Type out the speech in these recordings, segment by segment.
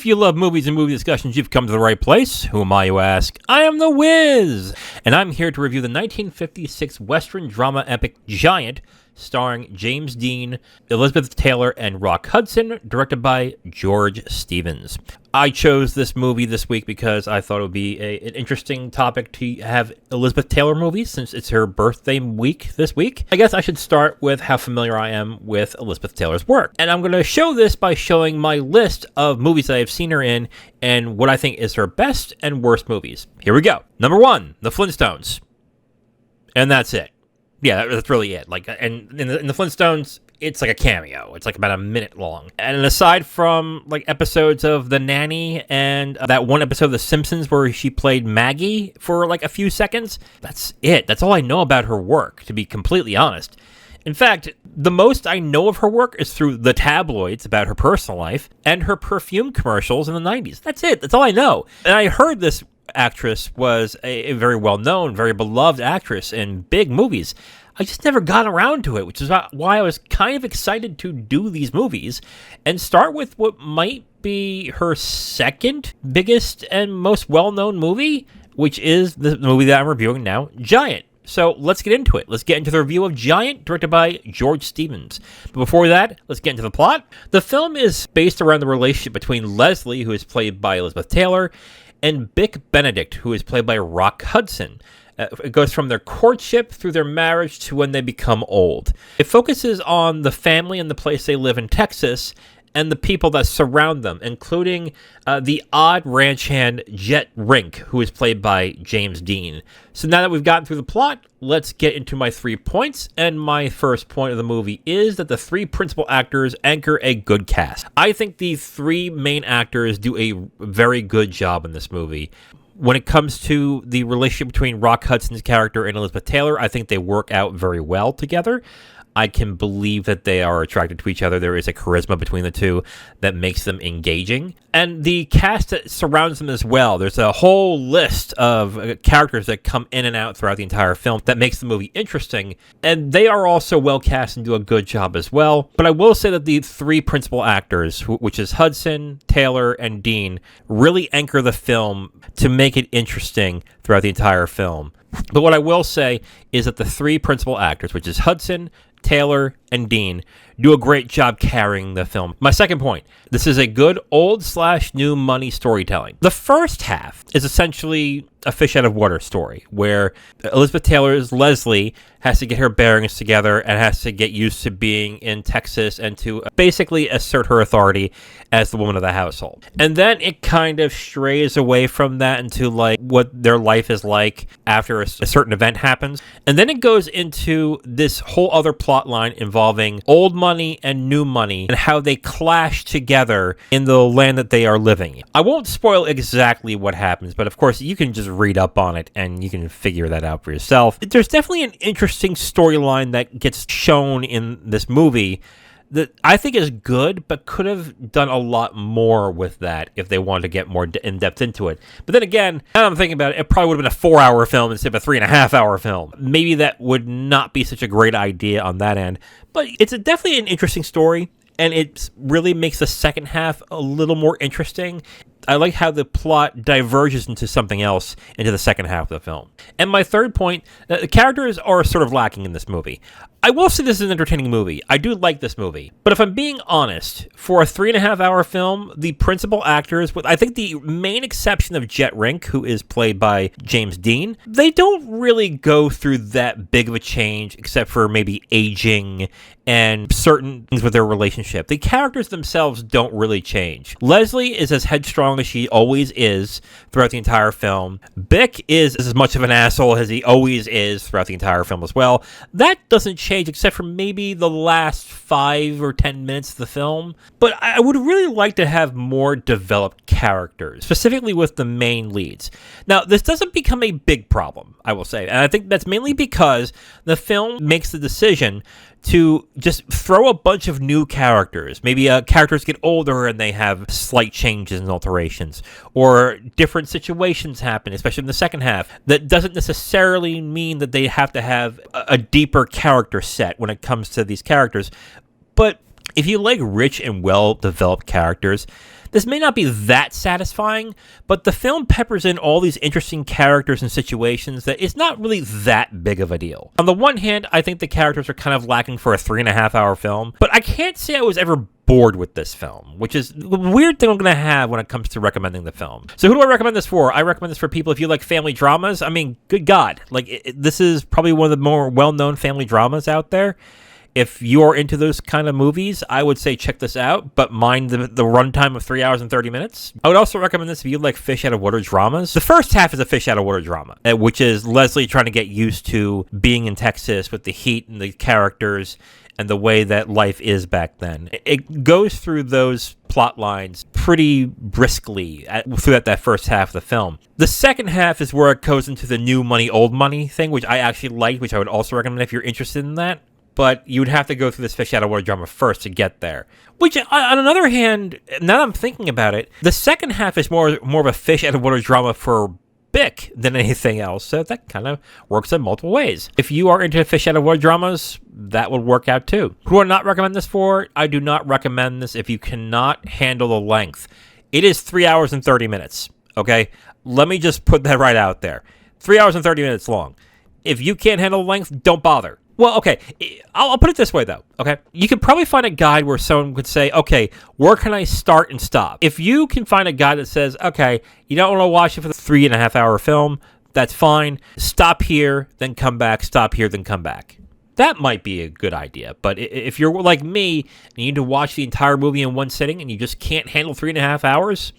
If you love movies and movie discussions, you've come to the right place. Who am I, you ask? I am The Wiz, and I'm here to review the 1956 Western drama epic Giant, starring James Dean, Elizabeth Taylor, and Rock Hudson, directed by George Stevens. I chose this movie this week because I thought it would be an interesting topic to have Elizabeth Taylor movies since it's her birthday week this week. I guess I should start with how familiar I am with Elizabeth Taylor's work. And I'm going to show this by showing my list of movies that I've seen her in and what I think is her best and worst movies. Here we go. Number 1, The Flintstones. And that's it. Yeah, that's really it. And in the Flintstones, it's like a cameo. It's like about a minute long. And aside from like episodes of The Nanny and that one episode of The Simpsons where she played Maggie for like a few seconds, that's it. That's all I know about her work, to be completely honest. In fact, the most I know of her work is through the tabloids about her personal life and her perfume commercials in the 90s. That's it. That's all I know. And I heard this actress was a very well-known, very beloved actress in big movies. I just never got around to it, which is why I was kind of excited to do these movies and start with what might be her second biggest and most well-known movie, which is the movie that I'm reviewing now, Giant. So let's get into it. Let's get into the review of Giant, directed by George Stevens. But before that, let's get into the plot. The film is based around the relationship between Leslie, who is played by Elizabeth Taylor, and Bick Benedict, who is played by Rock Hudson. It goes from their courtship through their marriage to when they become old. It focuses on the family and the place they live in Texas and the people that surround them, including the odd ranch hand Jet Rink, who is played by James Dean. So now that we've gotten through the plot, let's get into my 3 points. And my first point of the movie is that the 3 principal actors anchor a good cast. I think the 3 main actors do a very good job in this movie. When it comes to the relationship between Rock Hudson's character and Elizabeth Taylor, I think they work out very well together. I can believe that they are attracted to each other. There is a charisma between the two that makes them engaging. And the cast that surrounds them as well. There's a whole list of characters that come in and out throughout the entire film that makes the movie interesting. And they are also well cast and do a good job as well. But I will say that the 3 principal actors, which is Hudson, Taylor, and Dean, really anchor the film to make it interesting throughout the entire film. But what I will say is that the 3 principal actors, which is Hudson, Taylor, and Dean, do a great job carrying the film. My second point, this is a good old/new money storytelling. The first half is essentially a fish out of water story where Elizabeth Taylor's Leslie has to get her bearings together and has to get used to being in Texas and to basically assert her authority as the woman of the household. And then it kind of strays away from that into like what their life is like after a certain event happens. And then it goes into this whole other plot line involving old money and new money and how they clash together in the land that they are living in. I won't spoil exactly what happens, but of course you can just read up on it and you can figure that out for yourself. There's definitely an interesting storyline that gets shown in this movie that I think is good, but could have done a lot more with that if they wanted to get more in-depth into it. But then again, now I'm thinking about it, it probably would have been a 4-hour film instead of a 3.5-hour film. Maybe that would not be such a great idea on that end. But it's definitely an interesting story, and it really makes the second half a little more interesting. I like how the plot diverges into something else into the second half of the film. And my third point, the characters are sort of lacking in this movie. I will say this is an entertaining movie. I do like this movie. But if I'm being honest, for a 3.5-hour film, the principal actors, with I think the main exception of Jet Rink, who is played by James Dean, they don't really go through that big of a change except for maybe aging and certain things with their relationship. The characters themselves don't really change. Leslie is as headstrong as she always is throughout the entire film. Bick is as much of an asshole as he always is throughout the entire film as well. That doesn't change except for maybe the last 5 or 10 minutes of the film. But I would really like to have more developed characters, specifically with the main leads. Now, this doesn't become a big problem, I will say. And I think that's mainly because the film makes the decision to just throw a bunch of new characters. Maybe characters get older and they have slight changes and alterations, or different situations happen, especially in the second half. That doesn't necessarily mean that they have to have a deeper character set when it comes to these characters. But if you like rich and well-developed characters, This may not be that satisfying, but the film peppers in all these interesting characters and situations that it's not really that big of a deal. On the one hand, I think the characters are kind of lacking for a 3.5-hour film, but I can't say I was ever bored with this film, which is a weird thing I'm going to have when it comes to recommending the film. So who do I recommend this for? I recommend this for people if you like family dramas. I mean, good God. Like, this is probably one of the more well-known family dramas out there. If you're into those kind of movies, I would say check this out, but mind the runtime of 3 hours and 30 minutes. I would also recommend this if you like fish out of water dramas. The first half is a fish out of water drama, which is Leslie trying to get used to being in Texas with the heat and the characters and the way that life is back then. It goes through those plot lines pretty briskly throughout that first half of the film. The second half is where it goes into the new money, old money thing, which I actually like, which I would also recommend if you're interested in that. But you would have to go through this fish out of water drama first to get there. Which, on another hand, now that I'm thinking about it, the second half is more of a fish out of water drama for Bick than anything else. So that kind of works in multiple ways. If you are into fish out of water dramas, that would work out too. Who do I not recommend this for? I do not recommend this if you cannot handle the length. It is 3 hours and 30 minutes. Okay? Let me just put that right out there. 3 hours and 30 minutes long. If you can't handle the length, don't bother. Well, okay, I'll put it this way, though, okay? You could probably find a guide where someone could say, okay, where can I start and stop? If you can find a guide that says, okay, you don't want to watch it for the 3.5-hour film, that's fine. Stop here, then come back. Stop here, then come back. That might be a good idea, but if you're like me and you need to watch the entire movie in one sitting and you just can't handle 3.5 hours,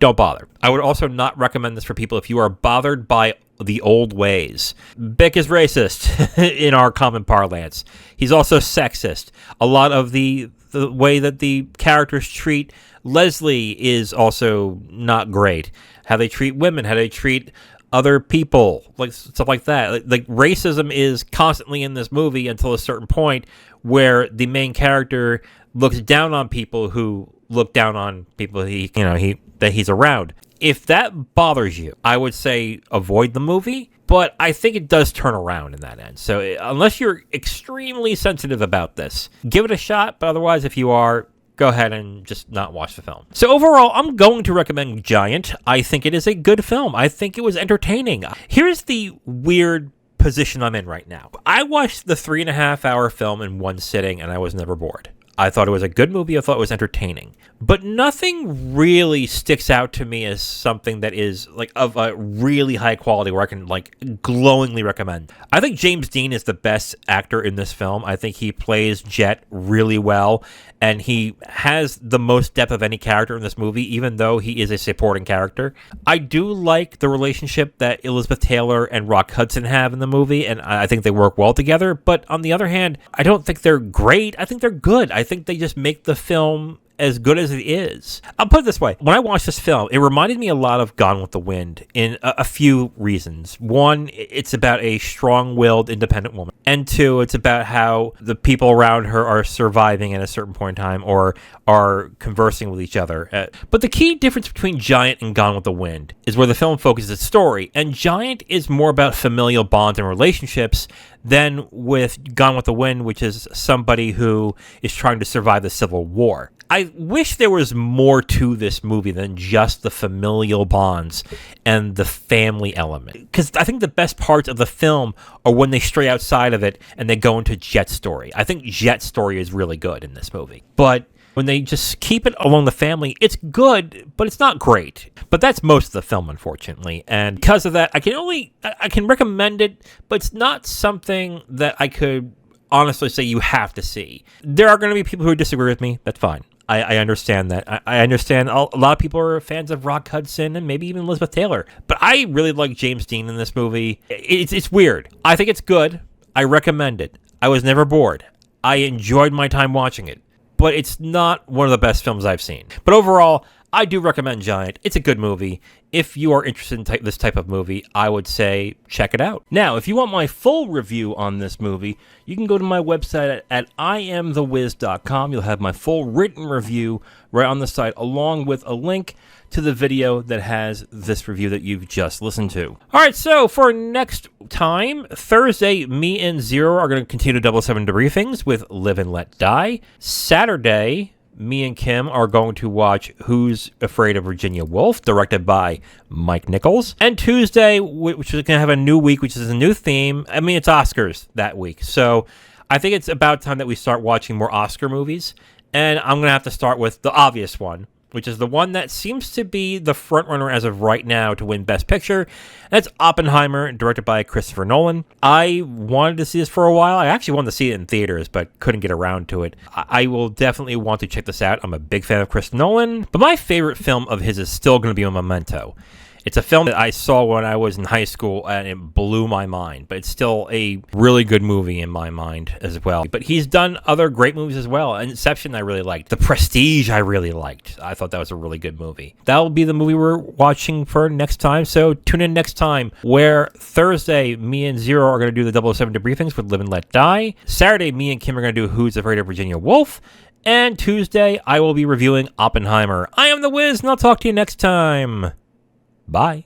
don't bother. I would also not recommend this for people if you are bothered by the old ways. Bick is racist in our common parlance. He's also sexist. A lot of the way that the characters treat Leslie is also not great. How they treat women, how they treat other people, like stuff like that. Like racism is constantly in this movie until a certain point where the main character looks down on people who look down on people that he's around. If that bothers you, I would say avoid the movie, but I think it does turn around in that end. So unless you're extremely sensitive about this, give it a shot, but otherwise, if you are, go ahead and just not watch the film. So overall, I'm going to recommend Giant. I think it is a good film. I think it was entertaining. Here's the weird position I'm in right now. I watched the 3.5-hour film in one sitting, and I was never bored. I thought it was a good movie. I thought it was entertaining. But nothing really sticks out to me as something that is like of a really high quality where I can like glowingly recommend. I think James Dean is the best actor in this film. I think he plays Jet really well, and he has the most depth of any character in this movie, even though he is a supporting character. I do like the relationship that Elizabeth Taylor and Rock Hudson have in the movie, and I think they work well together. But on the other hand, I don't think they're great. I think they're good. I think they just make the film as good as it is. I'll put it this way. When I watched this film, it reminded me a lot of Gone with the Wind in a few reasons. One, it's about a strong-willed, independent woman. And two, it's about how the people around her are surviving at a certain point in time or are conversing with each other. But the key difference between Giant and Gone with the Wind is where the film focuses its story. And Giant is more about familial bonds and relationships than with Gone with the Wind, which is somebody who is trying to survive the Civil War. I wish there was more to this movie than just the familial bonds and the family element. Because I think the best parts of the film are when they stray outside of it and they go into Jet's story. I think Jet's story is really good in this movie. But when they just keep it along the family, it's good, but it's not great. But that's most of the film, unfortunately. And because of that, I can recommend it, but it's not something that I could honestly say you have to see. There are going to be people who disagree with me. That's fine. I understand that. I understand a lot of people are fans of Rock Hudson and maybe even Elizabeth Taylor. But I really like James Dean in this movie. It's weird. I think it's good. I recommend it. I was never bored. I enjoyed my time watching it. But it's not one of the best films I've seen. But overall, I do recommend Giant. It's a good movie. If you are interested in this type of movie, I would say check it out. Now, if you want my full review on this movie, you can go to my website at IamTheWiz.com. You'll have my full written review right on the site, along with a link to the video that has this review that you've just listened to. All right, so for next time, Thursday, me and Zero are going to continue 007 debriefings with Live and Let Die. Saturday, me and Kim are going to watch Who's Afraid of Virginia Woolf, directed by Mike Nichols. And Tuesday, which is going to have a new week, which is a new theme. I mean, it's Oscars that week. So I think it's about time that we start watching more Oscar movies. And I'm going to have to start with the obvious one, which is the one that seems to be the frontrunner as of right now to win Best Picture. That's Oppenheimer, directed by Christopher Nolan. I wanted to see this for a while. I actually wanted to see it in theaters, but couldn't get around to it. I will definitely want to check this out. I'm a big fan of Chris Nolan, but my favorite film of his is still going to be Memento. It's a film that I saw when I was in high school, and it blew my mind. But it's still a really good movie in my mind as well. But he's done other great movies as well. Inception I really liked. The Prestige I really liked. I thought that was a really good movie. That'll be the movie we're watching for next time. So tune in next time, where Thursday, me and Zero are going to do the 007 debriefings with Live and Let Die. Saturday, me and Kim are going to do Who's Afraid of Virginia Woolf. And Tuesday, I will be reviewing Oppenheimer. I am The Wiz, and I'll talk to you next time. Bye.